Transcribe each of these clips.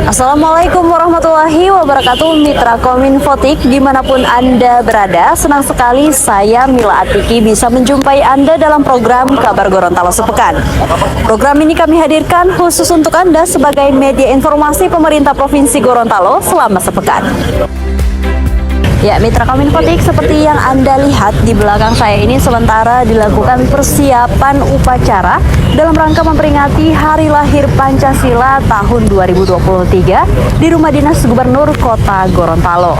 Assalamualaikum warahmatullahi wabarakatuh, Mitra Kominfotik dimanapun Anda berada. Senang sekali saya Mila Atiki bisa menjumpai Anda dalam program Kabar Gorontalo Sepekan. Program ini kami hadirkan khusus untuk Anda sebagai media informasi pemerintah Provinsi Gorontalo selama sepekan. Ya, Mitra Kominfotik, seperti yang Anda lihat di belakang saya ini sementara dilakukan persiapan upacara dalam rangka memperingati Hari Lahir Pancasila tahun 2023 di Rumah Dinas Gubernur Kota Gorontalo.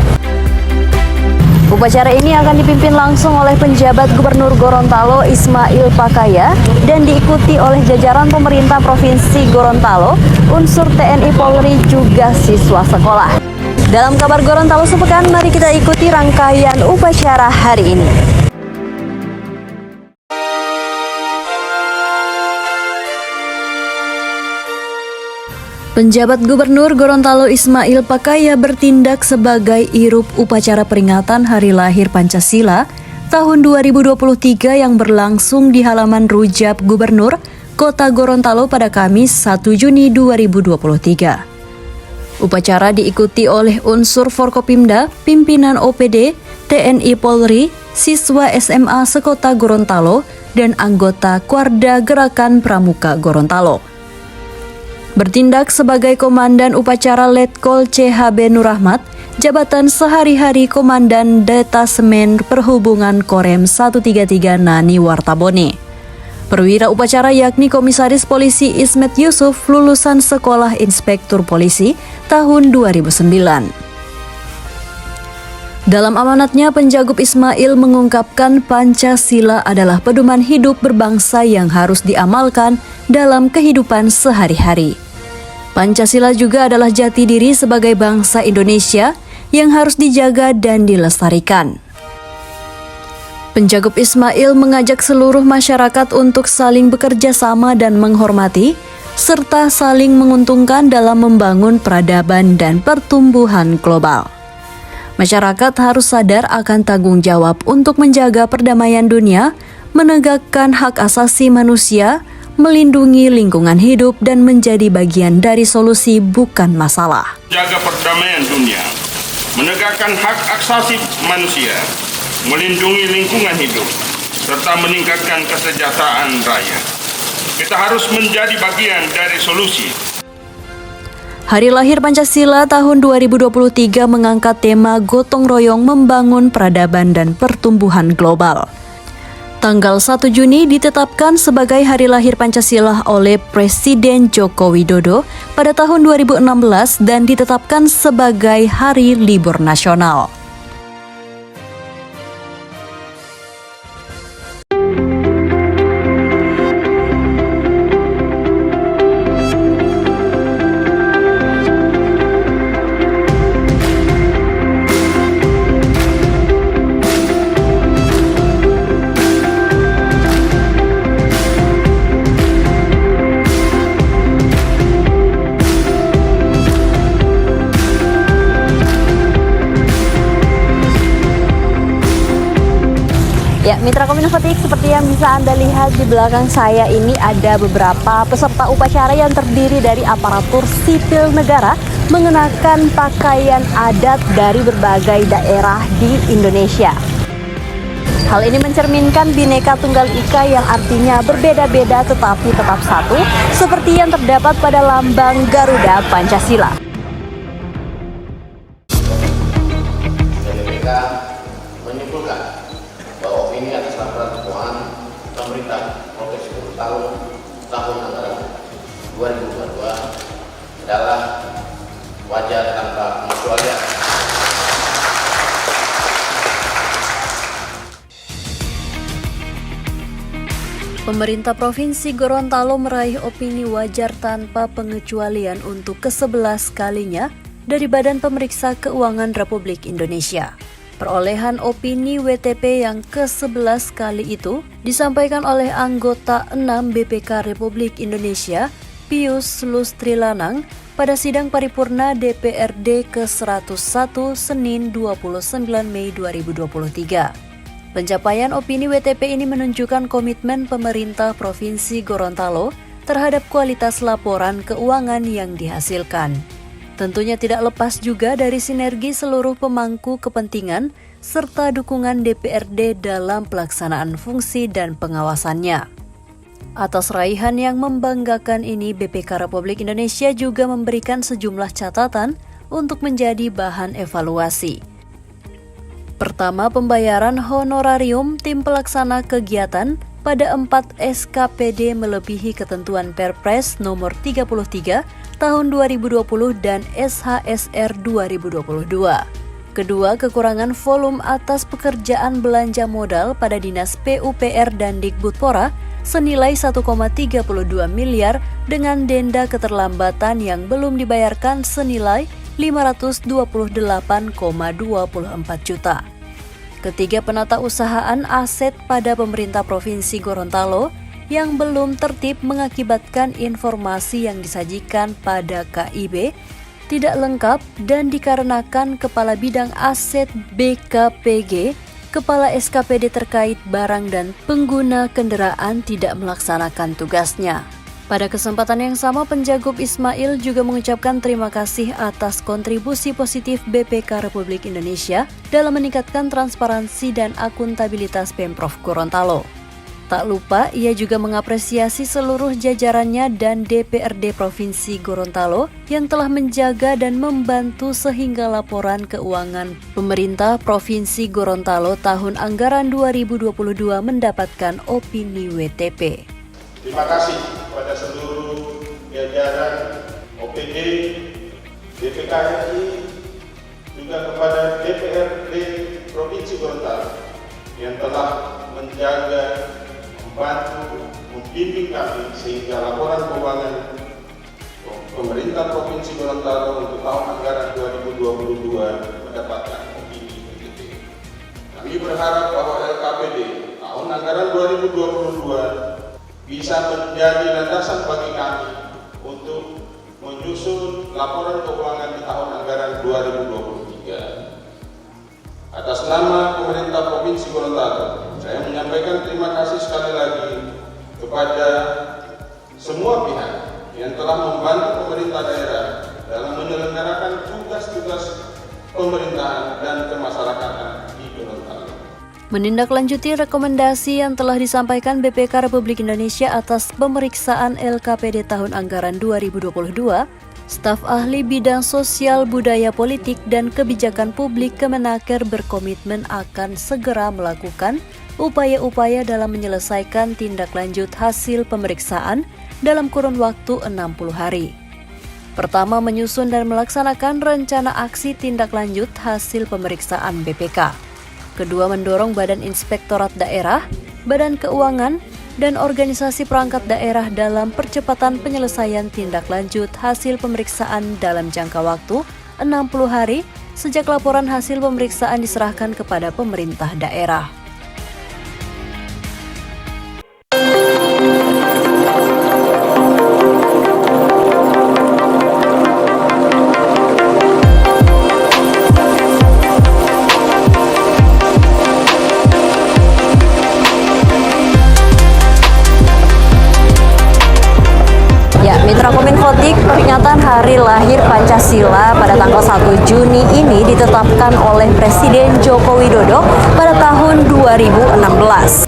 Upacara ini akan dipimpin langsung oleh penjabat Gubernur Gorontalo Ismail Pakaya dan diikuti oleh jajaran pemerintah Provinsi Gorontalo, unsur TNI Polri juga siswa sekolah. Dalam Kabar Gorontalo Sepekan, mari kita ikuti rangkaian upacara hari ini. Penjabat Gubernur Gorontalo Ismail Pakaya bertindak sebagai irup upacara peringatan Hari Lahir Pancasila tahun 2023 yang berlangsung di halaman Rujab Gubernur Kota Gorontalo pada Kamis 1 Juni 2023. Upacara diikuti oleh unsur Forkopimda, pimpinan OPD, TNI Polri, siswa SMA sekota Gorontalo, dan anggota Kuarda Gerakan Pramuka Gorontalo. Bertindak sebagai Komandan Upacara Letkol CHB Nurrahmat, jabatan sehari-hari Komandan Detasemen Perhubungan Korem 133 Nani Wartabone. Perwira upacara yakni Komisaris Polisi Ismet Yusuf, lulusan Sekolah Inspektur Polisi tahun 2009. Dalam amanatnya, Penjagup Ismail mengungkapkan Pancasila adalah pedoman hidup berbangsa yang harus diamalkan dalam kehidupan sehari-hari. Pancasila juga adalah jati diri sebagai bangsa Indonesia yang harus dijaga dan dilestarikan. Penjagup Ismail mengajak seluruh masyarakat untuk saling bekerja sama dan menghormati, serta saling menguntungkan dalam membangun peradaban dan pertumbuhan global. Masyarakat harus sadar akan tanggung jawab untuk menjaga perdamaian dunia, menegakkan hak asasi manusia, melindungi lingkungan hidup, dan menjadi bagian dari solusi bukan masalah. Jaga perdamaian dunia, menegakkan hak asasi manusia, melindungi lingkungan hidup, serta meningkatkan kesejahteraan rakyat. Kita harus menjadi bagian dari solusi. Hari Lahir Pancasila tahun 2023 mengangkat tema gotong royong membangun peradaban dan pertumbuhan global. Tanggal 1 Juni ditetapkan sebagai Hari Lahir Pancasila oleh Presiden Joko Widodo pada tahun 2016 dan ditetapkan sebagai Hari Libur Nasional. Ya, Mitra Kominfotik, seperti yang bisa Anda lihat di belakang saya ini ada beberapa peserta upacara yang terdiri dari aparatur sipil negara mengenakan pakaian adat dari berbagai daerah di Indonesia. Hal ini mencerminkan Bhinneka Tunggal Ika yang artinya berbeda-beda tetapi tetap satu, seperti yang terdapat pada lambang Garuda Pancasila. Menyimpulkan bahwa opini atas laporan keuangan pemerintah Provinsi Gorontalo tahun anggaran 2022 adalah wajar tanpa pengecualian. Pemerintah Provinsi Gorontalo meraih opini wajar tanpa pengecualian untuk ke-11 kalinya dari Badan Pemeriksa Keuangan Republik Indonesia. Perolehan opini WTP yang ke-11 kali itu disampaikan oleh anggota 6 BPK Republik Indonesia, Pius Lustrilanang, pada sidang paripurna DPRD ke-101 Senin 29 Mei 2023. Pencapaian opini WTP ini menunjukkan komitmen pemerintah Provinsi Gorontalo terhadap kualitas laporan keuangan yang dihasilkan. Tentunya tidak lepas juga dari sinergi seluruh pemangku kepentingan serta dukungan DPRD dalam pelaksanaan fungsi dan pengawasannya. Atas raihan yang membanggakan ini, BPK Republik Indonesia juga memberikan sejumlah catatan untuk menjadi bahan evaluasi. Pertama, pembayaran honorarium tim pelaksana kegiatan pada 4 SKPD melebihi ketentuan Perpres nomor 33 tahun 2020 dan SHSR 2022. Kedua, kekurangan volume atas pekerjaan belanja modal pada Dinas PUPR dan Dikbudpora senilai 1,32 miliar dengan denda keterlambatan yang belum dibayarkan senilai 528,24 juta. Ketiga, penatausahaan aset pada pemerintah Provinsi Gorontalo yang belum tertib mengakibatkan informasi yang disajikan pada KIB tidak lengkap dan dikarenakan Kepala Bidang Aset BKPG, Kepala SKPD terkait barang dan pengguna kendaraan tidak melaksanakan tugasnya. Pada kesempatan yang sama, Penjagob Ismail juga mengucapkan terima kasih atas kontribusi positif BPK Republik Indonesia dalam meningkatkan transparansi dan akuntabilitas Pemprov Gorontalo. Tak lupa, ia juga mengapresiasi seluruh jajarannya dan DPRD Provinsi Gorontalo yang telah menjaga dan membantu sehingga laporan keuangan pemerintah Provinsi Gorontalo tahun anggaran 2022 mendapatkan opini WTP. Terima kasih kepada seluruh jajaran OPD, DPKRI, juga kepada DPRD Provinsi Gorontalo yang telah menjaga, membantu, membimbing kami sehingga laporan keuangan pemerintah Provinsi Gorontalo untuk tahun anggaran 2022 mendapatkan opini WTP. Kami berharap bahwa LKPD tahun anggaran 2022 bisa menjadi landasan bagi kami untuk menyusun laporan keuangan di tahun anggaran 2023. Atas nama pemerintah Provinsi Gorontalo, saya menyampaikan terima kasih sekali lagi kepada semua pihak yang telah membantu pemerintah daerah dalam menyelenggarakan tugas-tugas pemerintahan dan kemasyarakatan di Gorontalo. Menindaklanjuti rekomendasi yang telah disampaikan BPK Republik Indonesia atas pemeriksaan LKPD tahun anggaran 2022, staf ahli bidang sosial, budaya politik, dan kebijakan publik Kemenaker berkomitmen akan segera melakukan upaya-upaya dalam menyelesaikan tindak lanjut hasil pemeriksaan dalam kurun waktu 60 hari. Pertama, menyusun dan melaksanakan rencana aksi tindak lanjut hasil pemeriksaan BPK. Kedua, mendorong Badan Inspektorat Daerah, Badan Keuangan, dan organisasi perangkat daerah dalam percepatan penyelesaian tindak lanjut hasil pemeriksaan dalam jangka waktu 60 hari sejak laporan hasil pemeriksaan diserahkan kepada pemerintah daerah. Kominfotik, peringatan Hari Lahir Pancasila pada tanggal 1 Juni ini ditetapkan oleh Presiden Joko Widodo pada tahun 2016.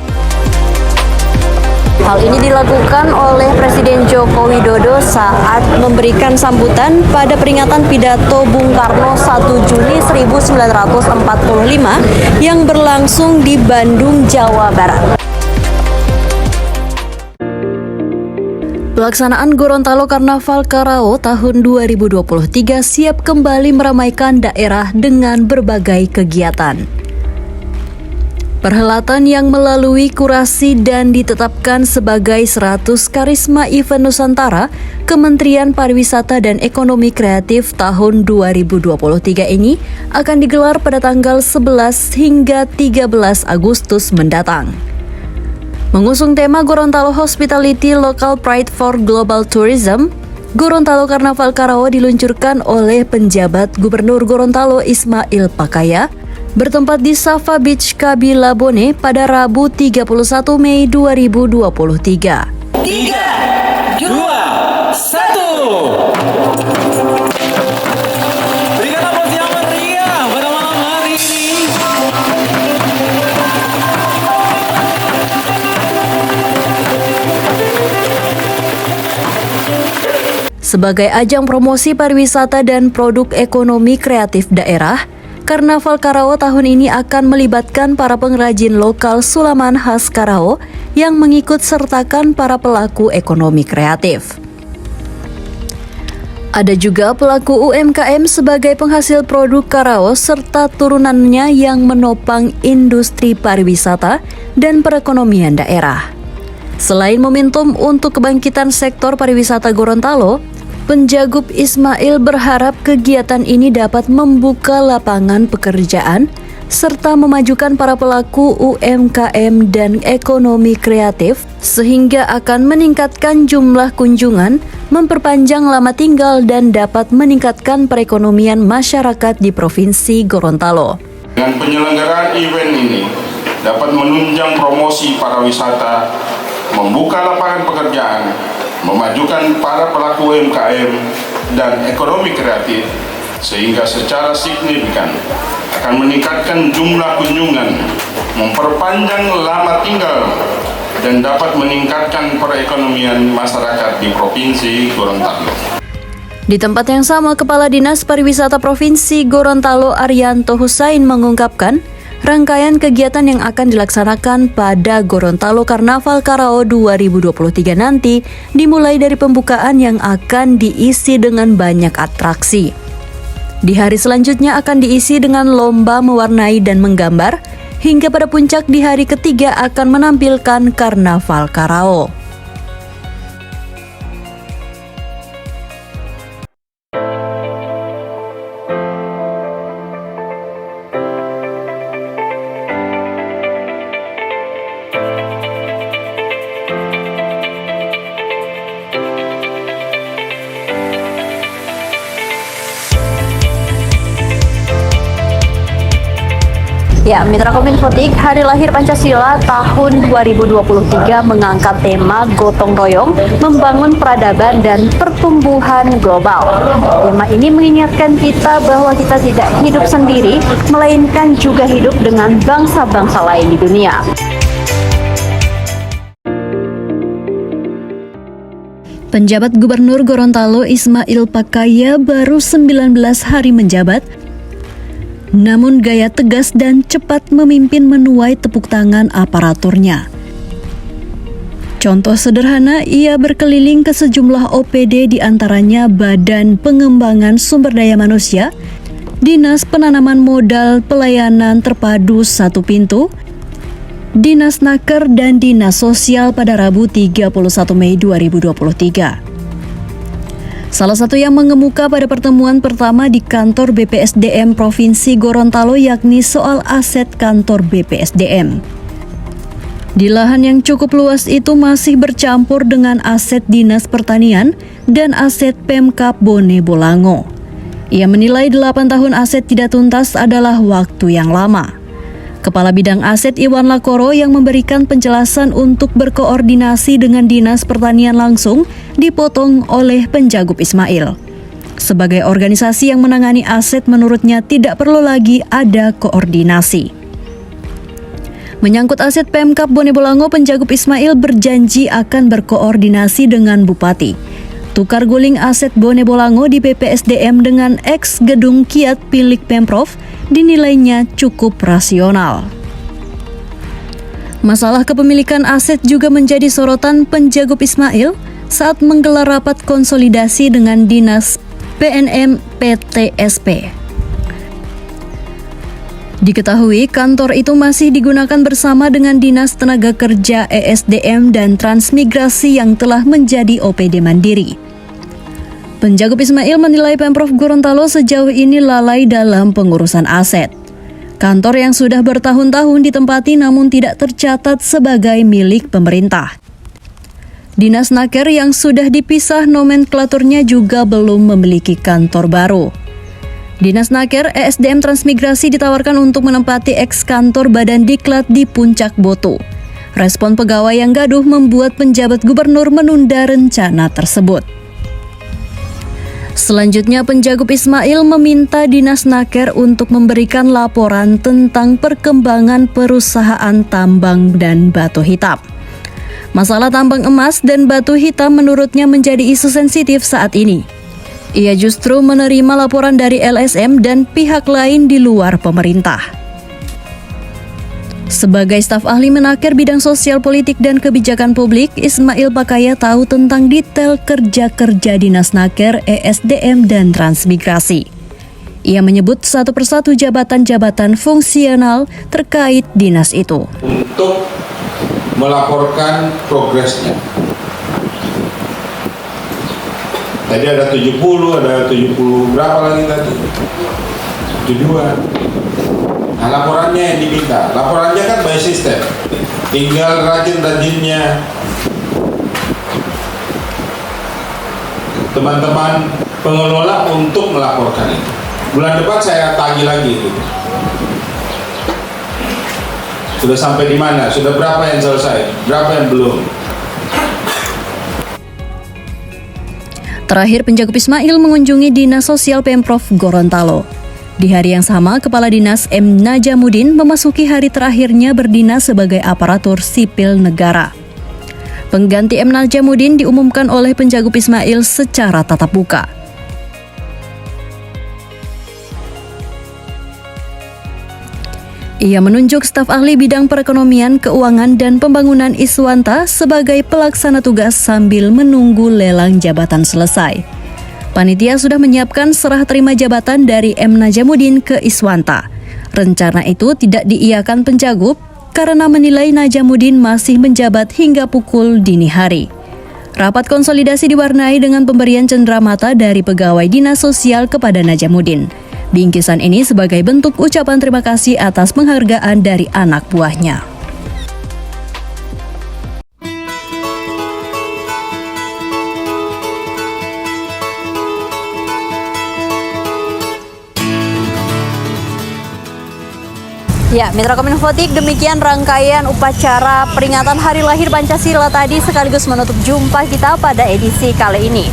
Hal ini dilakukan oleh Presiden Joko Widodo saat memberikan sambutan pada peringatan pidato Bung Karno 1 Juni 1945 yang berlangsung di Bandung, Jawa Barat. Pelaksanaan Gorontalo Karnaval Karao tahun 2023 siap kembali meramaikan daerah dengan berbagai kegiatan. Perhelatan yang melalui kurasi dan ditetapkan sebagai 100 Karisma Event Nusantara, Kementerian Pariwisata dan Ekonomi Kreatif tahun 2023 ini akan digelar pada tanggal 11 hingga 13 Agustus mendatang. Mengusung tema Gorontalo Hospitality Local Pride for Global Tourism, Gorontalo Karnaval Karao diluncurkan oleh penjabat Gubernur Gorontalo Ismail Pakaya bertempat di Safa Beach Kabi Labone pada Rabu 31 Mei 2023. 3, 2, 1. Sebagai ajang promosi pariwisata dan produk ekonomi kreatif daerah, Karnaval Karawa tahun ini akan melibatkan para pengrajin lokal sulaman khas Karawa yang mengikut sertakan para pelaku ekonomi kreatif. Ada juga pelaku UMKM sebagai penghasil produk Karawa serta turunannya yang menopang industri pariwisata dan perekonomian daerah. Selain momentum untuk kebangkitan sektor pariwisata Gorontalo, Penjagup Ismail berharap kegiatan ini dapat membuka lapangan pekerjaan serta memajukan para pelaku UMKM dan ekonomi kreatif sehingga akan meningkatkan jumlah kunjungan, memperpanjang lama tinggal dan dapat meningkatkan perekonomian masyarakat di Provinsi Gorontalo. Dengan penyelenggaraan event ini dapat menunjang promosi pariwisata, membuka lapangan pekerjaan, memajukan para pelaku UMKM dan ekonomi kreatif, sehingga secara signifikan akan meningkatkan jumlah kunjungan, memperpanjang lama tinggal, dan dapat meningkatkan perekonomian masyarakat di Provinsi Gorontalo. Di tempat yang sama, Kepala Dinas Pariwisata Provinsi Gorontalo Arianto Husain mengungkapkan, rangkaian kegiatan yang akan dilaksanakan pada Gorontalo Karnaval Karawa 2023 nanti dimulai dari pembukaan yang akan diisi dengan banyak atraksi. Di hari selanjutnya akan diisi dengan lomba mewarnai dan menggambar, hingga pada puncak di hari ketiga akan menampilkan Karnaval Karawa. Ya, Mitra Kominfotik, Hari Lahir Pancasila tahun 2023 mengangkat tema Gotong Royong, Membangun Peradaban dan Pertumbuhan Global. Tema ini mengingatkan kita bahwa kita tidak hidup sendiri, melainkan juga hidup dengan bangsa-bangsa lain di dunia. Penjabat Gubernur Gorontalo Ismail Pakaya baru 19 hari menjabat, namun gaya tegas dan cepat memimpin menuai tepuk tangan aparaturnya. Contoh sederhana, ia berkeliling ke sejumlah OPD diantaranya Badan Pengembangan Sumber Daya Manusia, Dinas Penanaman Modal Pelayanan Terpadu Satu Pintu, Dinas Naker dan Dinas Sosial pada Rabu 31 Mei 2023. Salah satu yang mengemuka pada pertemuan pertama di kantor BPSDM Provinsi Gorontalo yakni soal aset kantor BPSDM. Di lahan yang cukup luas itu masih bercampur dengan aset Dinas Pertanian dan aset Pemkab Bone Bolango. Ia menilai 8 tahun aset tidak tuntas adalah waktu yang lama. Kepala Bidang Aset Iwan Lakoro yang memberikan penjelasan untuk berkoordinasi dengan Dinas Pertanian langsung dipotong oleh Penjagup Ismail. Sebagai organisasi yang menangani aset, menurutnya tidak perlu lagi ada koordinasi. Menyangkut aset Pemkab Bone Bolango, Penjagup Ismail berjanji akan berkoordinasi dengan Bupati. Tukar guling aset Bone Bolango di BPSDM dengan ex gedung Kiat milik Pemprov dinilainya cukup rasional. Masalah kepemilikan aset juga menjadi sorotan Penjagup Ismail saat menggelar rapat konsolidasi dengan Dinas PNM PTSP. Diketahui kantor itu masih digunakan bersama dengan Dinas Tenaga Kerja ESDM dan Transmigrasi yang telah menjadi OPD mandiri. Penjagup Ismail menilai Pemprov Gorontalo sejauh ini lalai dalam pengurusan aset. Kantor yang sudah bertahun-tahun ditempati namun tidak tercatat sebagai milik pemerintah. Dinas Naker yang sudah dipisah nomenklaturnya juga belum memiliki kantor baru. Dinas Naker ESDM Transmigrasi ditawarkan untuk menempati ex-kantor Badan Diklat di Puncak Boto. Respon pegawai yang gaduh membuat penjabat gubernur menunda rencana tersebut. Selanjutnya, Penjagup Ismail meminta Dinas Naker untuk memberikan laporan tentang perkembangan perusahaan tambang dan batu hitam. Masalah tambang emas dan batu hitam menurutnya menjadi isu sensitif saat ini. Ia justru menerima laporan dari LSM dan pihak lain di luar pemerintah. Sebagai staf ahli menaker bidang sosial politik dan kebijakan publik, Ismail Pakaya tahu tentang detail kerja-kerja Dinas Naker, ESDM, dan Transmigrasi. Ia menyebut satu persatu jabatan-jabatan fungsional terkait dinas itu. Untuk melaporkan progresnya. Tadi ada 70, ada 70 berapa lagi tadi? 72. Nah, laporannya yang diminta. Laporannya kan by system. Tinggal rajin-rajinnya teman-teman pengelola untuk melaporkan itu. Bulan depan saya tagih lagi itu. Sudah sampai di mana? Sudah berapa yang selesai? Berapa yang belum? Terakhir, Penjagop Ismail mengunjungi Dinas Sosial Pemprov Gorontalo. Di hari yang sama, Kepala Dinas M. Najamuddin memasuki hari terakhirnya berdinas sebagai aparatur sipil negara. Pengganti M. Najamuddin diumumkan oleh Penjagop Ismail secara tatap muka. Ia menunjuk staf ahli bidang perekonomian, keuangan, dan pembangunan Iswanta sebagai pelaksana tugas sambil menunggu lelang jabatan selesai. Panitia sudah menyiapkan serah terima jabatan dari M. Najamuddin ke Iswanta. Rencana itu tidak diiyakan Penjagop karena menilai Najamuddin masih menjabat hingga pukul dini hari. Rapat konsolidasi diwarnai dengan pemberian cenderamata dari pegawai dinas sosial kepada Najamuddin. Bingkisan ini sebagai bentuk ucapan terima kasih atas penghargaan dari anak buahnya. Ya, Mitra Kominfotik, demikian rangkaian upacara peringatan Hari Lahir Pancasila tadi sekaligus menutup jumpa kita pada edisi kali ini.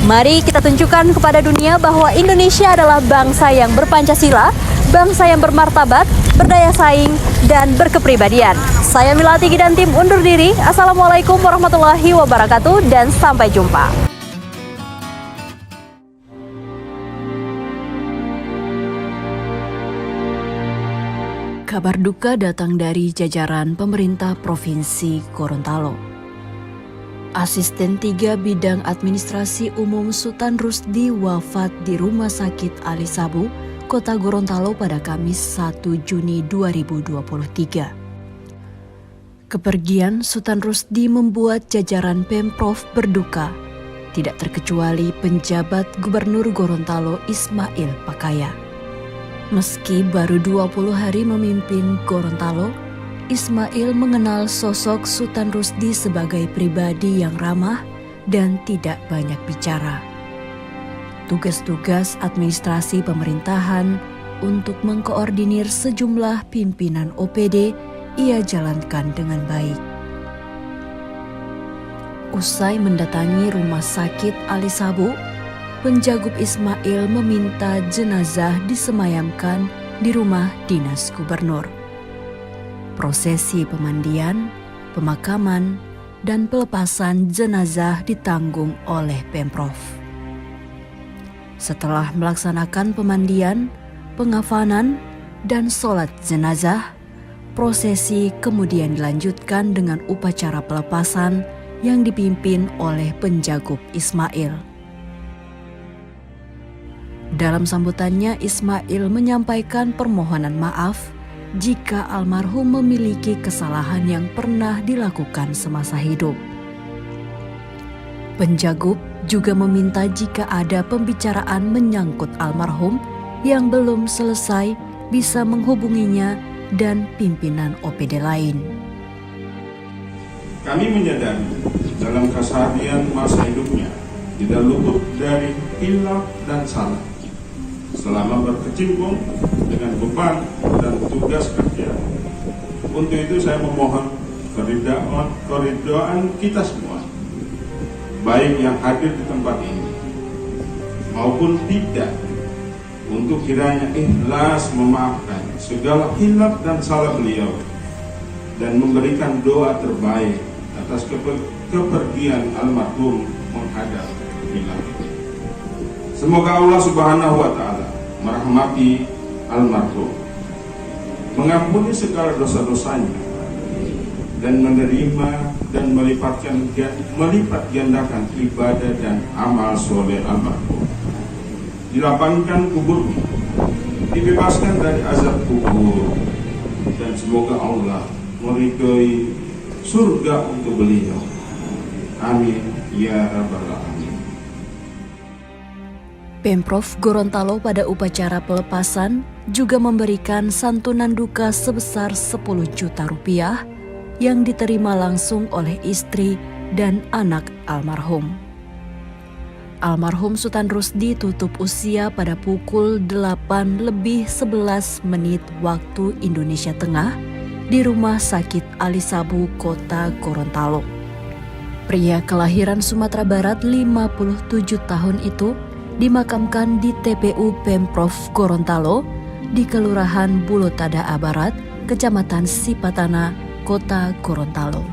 Mari kita tunjukkan kepada dunia bahwa Indonesia adalah bangsa yang berpancasila, bangsa yang bermartabat, berdaya saing, dan berkepribadian. Saya Milati dan tim undur diri. Assalamualaikum warahmatullahi wabarakatuh dan sampai jumpa. Kabar duka datang dari jajaran pemerintah Provinsi Gorontalo. Asisten 3 Bidang Administrasi Umum Sultan Rusdi wafat di Rumah Sakit Ali Sabu, Kota Gorontalo pada Kamis 1 Juni 2023. Kepergian Sultan Rusdi membuat jajaran Pemprov berduka, tidak terkecuali penjabat Gubernur Gorontalo Ismail Pakaya. Meski baru 20 hari memimpin Gorontalo, Ismail mengenal sosok Sultan Rusdi sebagai pribadi yang ramah dan tidak banyak bicara. Tugas-tugas administrasi pemerintahan untuk mengkoordinir sejumlah pimpinan OPD ia jalankan dengan baik. Usai mendatangi Rumah Sakit Ali Sabu, Penjagop Ismail meminta jenazah disemayamkan di rumah dinas gubernur. Prosesi pemandian, pemakaman, dan pelepasan jenazah ditanggung oleh Pemprov. Setelah melaksanakan pemandian, pengafanan, dan sholat jenazah, prosesi kemudian dilanjutkan dengan upacara pelepasan yang dipimpin oleh Penjagop Ismail. Dalam sambutannya, Ismail menyampaikan permohonan maaf jika almarhum memiliki kesalahan yang pernah dilakukan semasa hidup. Penjagop juga meminta jika ada pembicaraan menyangkut almarhum yang belum selesai bisa menghubunginya dan pimpinan OPD lain. Kami menyadari dalam keseharian masa hidupnya tidak luput dari hilaf dan salah. Selama berkecimpung dengan beban dan tugas kerja. Untuk itu saya memohon keridhaan kita semua, baik yang hadir di tempat ini maupun tidak, untuk kiranya ikhlas memaafkan segala hilaf dan salah beliau dan memberikan doa terbaik atas kepergian almarhum menghadap ilahi. Semoga Allah Subhanahu wa Ta'ala merahmati almarhum, mengampuni segala dosa-dosanya, dan menerima dan melipat gandakan ibadah dan amal soleh almarhum. Dilapangkan kuburnya, dibebaskan dari azab kubur, dan semoga Allah meridhoi surga untuk beliau. Amin ya rabbal alamin. Pemprov Gorontalo pada upacara pelepasan juga memberikan santunan duka sebesar 10 juta rupiah yang diterima langsung oleh istri dan anak almarhum. Almarhum Sultan Rusdi tutup usia pada pukul 8:11 waktu Indonesia Tengah di Rumah Sakit Ali Sabu, Kota Gorontalo. Pria kelahiran Sumatera Barat 57 tahun itu dimakamkan di TPU Pemprov Gorontalo di Kelurahan Bulotada Barat, Kecamatan Sipatana, Kota Gorontalo.